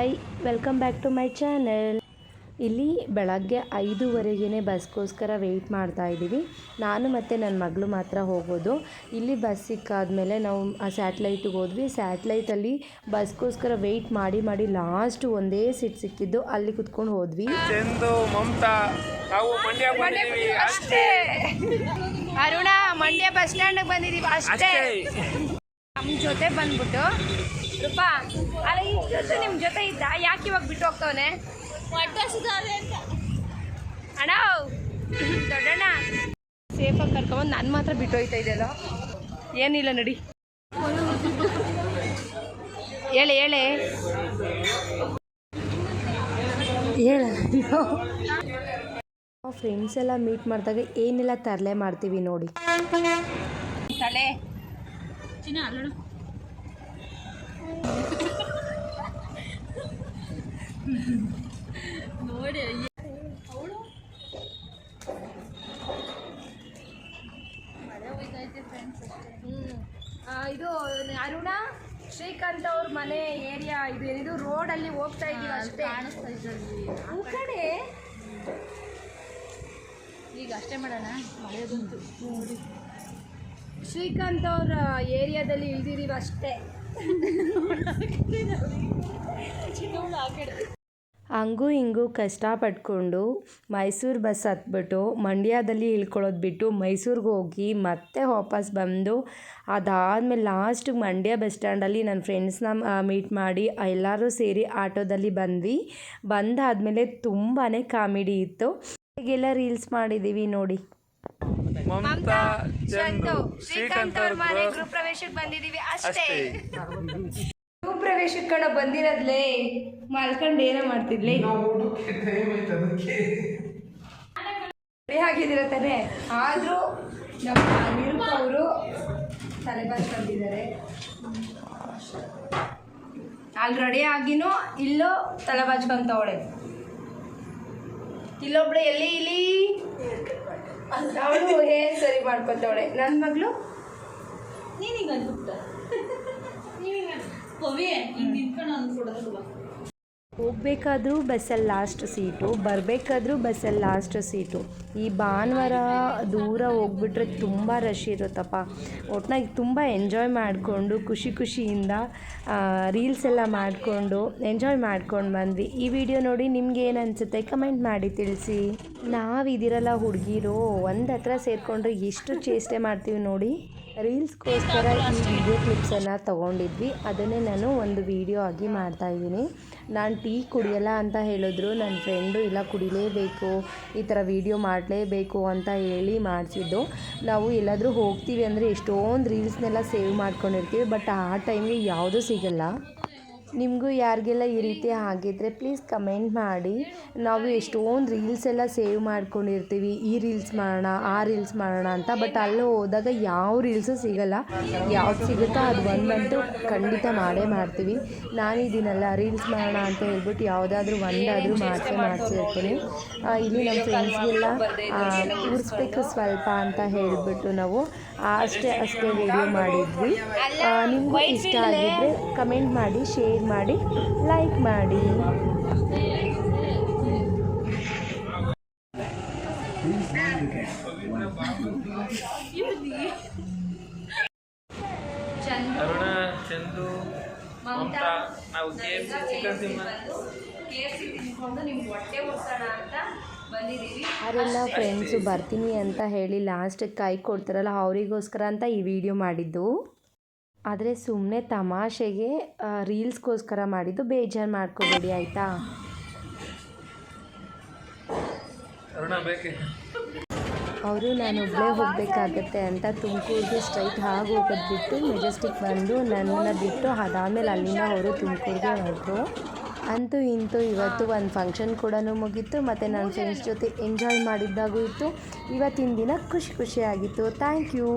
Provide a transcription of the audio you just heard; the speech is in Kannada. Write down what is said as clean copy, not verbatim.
Hi, welcome back to my channel. ಇಲ್ಲಿ ಬೆಳಗ್ಗೆ 5:15ಗೆ ಬಸ್ಗೋಸ್ಕರ ವೆಯ್ಟ್ ಮಾಡ್ತಾ ಇದ್ದೀವಿ. ನಾನು ಮತ್ತು ನನ್ನ ಮಗಳು ಮಾತ್ರ ಹೋಗೋದು. ಇಲ್ಲಿ ಬಸ್ ಸಿಕ್ಕಾದ್ಮೇಲೆ ನಾವು ಸ್ಯಾಟ್ಲೈಟಿಗೆ ಹೋದ್ವಿ. ಸ್ಯಾಟ್ಲೈಟಲ್ಲಿ ಬಸ್ಗೋಸ್ಕರ ವೆಯ್ಟ್ ಮಾಡಿ ಲಾಸ್ಟ್ ಒಂದೇ ಸೀಟ್ ಸಿಕ್ಕಿದ್ದು, ಅಲ್ಲಿ ಕುತ್ಕೊಂಡು ಹೋದ್ವಿ. ಅರುಣ ಮಂಡ್ಯ ಬಸ್ ಸ್ಟ್ಯಾಂಡ್ಗೆ ಬಂದಿದ್ದೀವಿ ಅಷ್ಟೇ. ನಮ್ಮ ಜೊತೆ ಬಂದ್ಬಿಟ್ಟು ರೂಪಾ ಅಲ್ಲ ಇಷ್ಟೊತ್ತು ನಿಮ್ಮ ಜೊತೆ ಇದ್ದ, ಯಾಕೆ ಇವಾಗ ಬಿಟ್ಟು ಹೋಗ್ತವನೆ ಅಣ್ಣ? ದೊಡ್ಡಣ್ಣ ಸೇಫಾಗಿ ಕರ್ಕೊಂಬಂದು ನಾನು ಮಾತ್ರ ಬಿಟ್ಟು ಹೋಯ್ತಾ ಇದೆಯಲ್ಲ. ಏನಿಲ್ಲ ನಡಿ, ಹೇಳೆ ಫ್ರೆಂಡ್ಸ್ ಎಲ್ಲ ಮೀಟ್ ಮಾಡಿದಾಗ ಏನೆಲ್ಲ ತರಲೆ ಮಾಡ್ತೀವಿ ನೋಡಿ. ತಲೆ ನೋಡಿ ಇದು ಅರುಣ ಶ್ರೀಕಾಂತ್ ಅವ್ರ ಮನೆ ಏರಿಯಾ ಇದು ಏನಿದು ರೋಡಲ್ಲಿ ಹೋಗ್ತಾ ಇದೀವಿ ಅಷ್ಟೇ. ಕಡೆ ಈಗ ಅಷ್ಟೇ ಮಾಡೋಣ. ಮಳೆಯದಂತೂ ನೋಡಿ, ಶ್ರೀಕಾಂತ್ ಅವ್ರ ಏರಿಯಾದಲ್ಲಿ ಇಳಿದಿದ್ದೀವಿ ಅಷ್ಟೇ. ಹಂಗೂ ಹಿಂಗೂ ಕಷ್ಟಪಟ್ಕೊಂಡು ಮೈಸೂರು ಬಸ್ ಹತ್ಬಿಟ್ಟು ಮಂಡ್ಯದಲ್ಲಿ ಇಳ್ಕೊಳ್ಳೋದು ಬಿಟ್ಟು ಮೈಸೂರಿಗೆ ಹೋಗಿ ಮತ್ತೆ ವಾಪಸ್ ಬಂದು ಅದಾದಮೇಲೆ ಲಾಸ್ಟಿಗೆ ಮಂಡ್ಯ ಬಸ್ ಸ್ಟ್ಯಾಂಡಲ್ಲಿ ನನ್ನ ಫ್ರೆಂಡ್ಸ್ನ ಮೀಟ್ ಮಾಡಿ ಎಲ್ಲರೂ ಸೇರಿ ಆಟೋದಲ್ಲಿ ಬಂದ್ವಿ. ಬಂದಾದಮೇಲೆ ತುಂಬಾ ಕಾಮಿಡಿ ಇತ್ತು. ಹೀಗೆಲ್ಲ ರೀಲ್ಸ್ ಮಾಡಿದ್ದೀವಿ ನೋಡಿ. ಶ್ರೀಕಾಂತ್ ಅವ್ರ ಮನೆ ಗೃಹ ಪ್ರವೇಶಕ್ಕೆ ಬಂದಿದ್ದೀವಿ ಅಷ್ಟೇ. ಗೃಹ ಪ್ರವೇಶಕ್ಕೆ ಕಣ ಬಂದಿರೋದ್ಲೇ, ಮಲ್ಕೊಂಡು ಏನೋ ಮಾಡ್ತಿದ್ಲಿ ಆಗಿದ್ದೀರ ತಾನೆ. ಆದರೂ ನಮ್ಮ ನಿರೂಪ ಅವರು ತಲೆಬಾಚ್ ಬಂದಿದ್ದಾರೆ. ಅಲ್ಲಿ ರೆಡಿ ಆಗಿನೂ ಇಲ್ಲೋ ತಲೆಬಾಚ್ಕೊಂತವಳೆ. ಇಲ್ಲೊಬ್ಳು ಇಲ್ಲಿ ಅವಳು ಏನ್ ಸರಿ ಮಾಡ್ಕೊತವಳೆ. ನನ್ನ ಮಗಳು ಹೋಗ್ಬೇಕಾದ್ರೂ ಬಸ್ಸಲ್ಲಿ ಲಾಸ್ಟ್ ಸೀಟು, ಬರಬೇಕಾದ್ರೂ ಬಸ್ಸಲ್ಲಿ ಲಾಸ್ಟ್ ಸೀಟು. ಈ ಭಾನುವಾರ ದೂರ ಹೋಗ್ಬಿಟ್ರೆ ತುಂಬ ರಶ್ ಇರುತ್ತಪ್ಪ. ಒಟ್ನಾಗಿ ತುಂಬ ಎಂಜಾಯ್ ಮಾಡಿಕೊಂಡು ಖುಷಿಯಿಂದ ರೀಲ್ಸ್ ಎಲ್ಲ ಮಾಡಿಕೊಂಡು ಎಂಜಾಯ್ ಮಾಡ್ಕೊಂಡು ಬಂದ್ವಿ. ಈ ವಿಡಿಯೋ ನೋಡಿ ನಿಮ್ಗೆ ಏನು ಅನಿಸುತ್ತೆ ಕಮೆಂಟ್ ಮಾಡಿ ತಿಳಿಸಿ. ನಾವಿದಿರಲ್ಲ ಹುಡುಗಿರು ಒಂದು ಹತ್ರ ಸೇರಿಕೊಂಡ್ರೆ ಎಷ್ಟು ಚೇಷ್ಟೆ ಮಾಡ್ತೀವಿ ನೋಡಿ. ರೀಲ್ಸ್ಗೋಸ್ಕರ ಈ ವಿಡಿಯೋ ಕ್ಲಿಪ್ಸನ್ನು ತೊಗೊಂಡಿದ್ವಿ, ಅದನ್ನೇ ನಾನು ಒಂದು ವಿಡಿಯೋ ಆಗಿ ಮಾಡ್ತಾಯಿದ್ದೀನಿ. ನಾನು ಟೀ ಕುಡಿಯಲ್ಲ ಅಂತ ಹೇಳಿದ್ರು ನನ್ನ ಫ್ರೆಂಡು, ಇಲ್ಲ ಕುಡಿಲೇಬೇಕು, ಈ ಥರ ವಿಡಿಯೋ ಮಾಡಲೇಬೇಕು ಅಂತ ಹೇಳಿ ಮಾಡಿಸಿದ್ದು. ನಾವು ಎಲ್ಲಾದರೂ ಹೋಗ್ತೀವಿ ಅಂದರೆ ಎಷ್ಟೊಂದು ರೀಲ್ಸ್ನೆಲ್ಲ ಸೇವ್ ಮಾಡ್ಕೊಂಡಿರ್ತೀವಿ, ಬಟ್ ಆ ಟೈಮ್ಗೆ ಯಾವುದೂ ಸಿಗಲ್ಲ. ನಿಮಗೂ ಯಾರಿಗೆಲ್ಲ ಈ ರೀತಿ ಆಗಿದ್ದರೆ ಪ್ಲೀಸ್ ಕಮೆಂಟ್ ಮಾಡಿ. ನಾವು ಎಷ್ಟೊಂದು ರೀಲ್ಸ್ ಎಲ್ಲ ಸೇವ್ ಮಾಡ್ಕೊಂಡಿರ್ತೀವಿ, ಈ ರೀಲ್ಸ್ ಮಾಡೋಣ ಆ ರೀಲ್ಸ್ ಮಾಡೋಣ ಅಂತ, ಬಟ್ ಅಲ್ಲಿ ಹೋದಾಗ ಯಾವ ರೀಲ್ಸು ಸಿಗಲ್ಲ. ಯಾವ್ದು ಸಿಗುತ್ತೋ ಅದು ಒಂದಂತೂ ಖಂಡಿತ ಮಾಡ್ತೀವಿ. ನಾನಿದ್ದೀನಲ್ಲ ರೀಲ್ಸ್ ಮಾಡೋಣ ಅಂತ ಹೇಳ್ಬಿಟ್ಟು ಯಾವುದಾದ್ರೂ ಒಂದಾದರೂ ಮಾಡಿಸಿರ್ತೀನಿ. ಇಲ್ಲಿ ನಮ್ಮ ಫ್ರೆಂಡ್ಸ್ಗೆಲ್ಲ ಉರಿಸ್ಬೇಕು ಸ್ವಲ್ಪ ಅಂತ ಹೇಳಿಬಿಟ್ಟು ನಾವು ಅಷ್ಟೇ ವಿಡಿಯೋ ಮಾಡಿದ್ವಿ. ನಿಮಗೂ ಇಷ್ಟ ಆಗಿದ್ದರೆ ಕಮೆಂಟ್ ಮಾಡಿ, ಶೇರ್ ಮಾಡಿ, ಲೈಕ್ ಮಾಡಿ. ಅರುಣ, ಚಂದು, ಮಮತಾ, ನಾವು KFC ಚಿಕನ್ ತಿನ್ಕೊಂಡು ನಿಮ್ಗೆ ಹೊಟ್ಟೆ ಒಡ್ಸೋಣ ಅಂತ ಬಂದಿದ್ದೀವಿ. ಅವರೆಲ್ಲ ಫ್ರೆಂಡ್ಸು ಬರ್ತೀನಿ ಅಂತ ಹೇಳಿ ಲಾಸ್ಟಿಗೆ ಕೈ ಕೊಡ್ತಾರಲ್ಲ ಅವರಿಗೋಸ್ಕರ ಅಂತ ಈ ವಿಡಿಯೋ ಮಾಡಿದ್ದು. ಆದರೆ ಸುಮ್ಮನೆ ತಮಾಷೆಗೆ ರೀಲ್ಸ್ಗೋಸ್ಕರ ಮಾಡಿದ್ದು, ಬೇಜಾರು ಮಾಡ್ಕೋಬೇಡಿ ಆಯಿತಾ. ಅವರು ನಾನೊಬ್ಬಳೇ ಹೋಗಬೇಕಾಗತ್ತೆ ಅಂತ ತುಮಕೂರಿಗೆ ಸ್ಟ್ರೈಟ್ ಆಗಿ ಹೋಗೋದು ಬಿಟ್ಟು ಮೆಜೆಸ್ಟಿಕ್ ಬಂದು ನನ್ನನ್ನು ಬಿಟ್ಟು ಅದಾದಮೇಲೆ ಅಲ್ಲಿಂದ ಅವರು ತುಮಕೂರಿಗೆ ಹೊರಟರು. ಅಂತೂ ಇಂತೂ ಇವತ್ತು ಒಂದು ಫಂಕ್ಷನ್ ಕೂಡ ಮುಗೀತು, ಮತ್ತು ನನ್ನ ಫ್ರೆಂಡ್ಸ್ ಜೊತೆ ಎಂಜಾಯ್ ಮಾಡಿದ್ದಾಗೂ ಇತ್ತು. ಇವತ್ತಿನ ದಿನ ಖುಷಿಯಾಗಿತ್ತು. Thank you.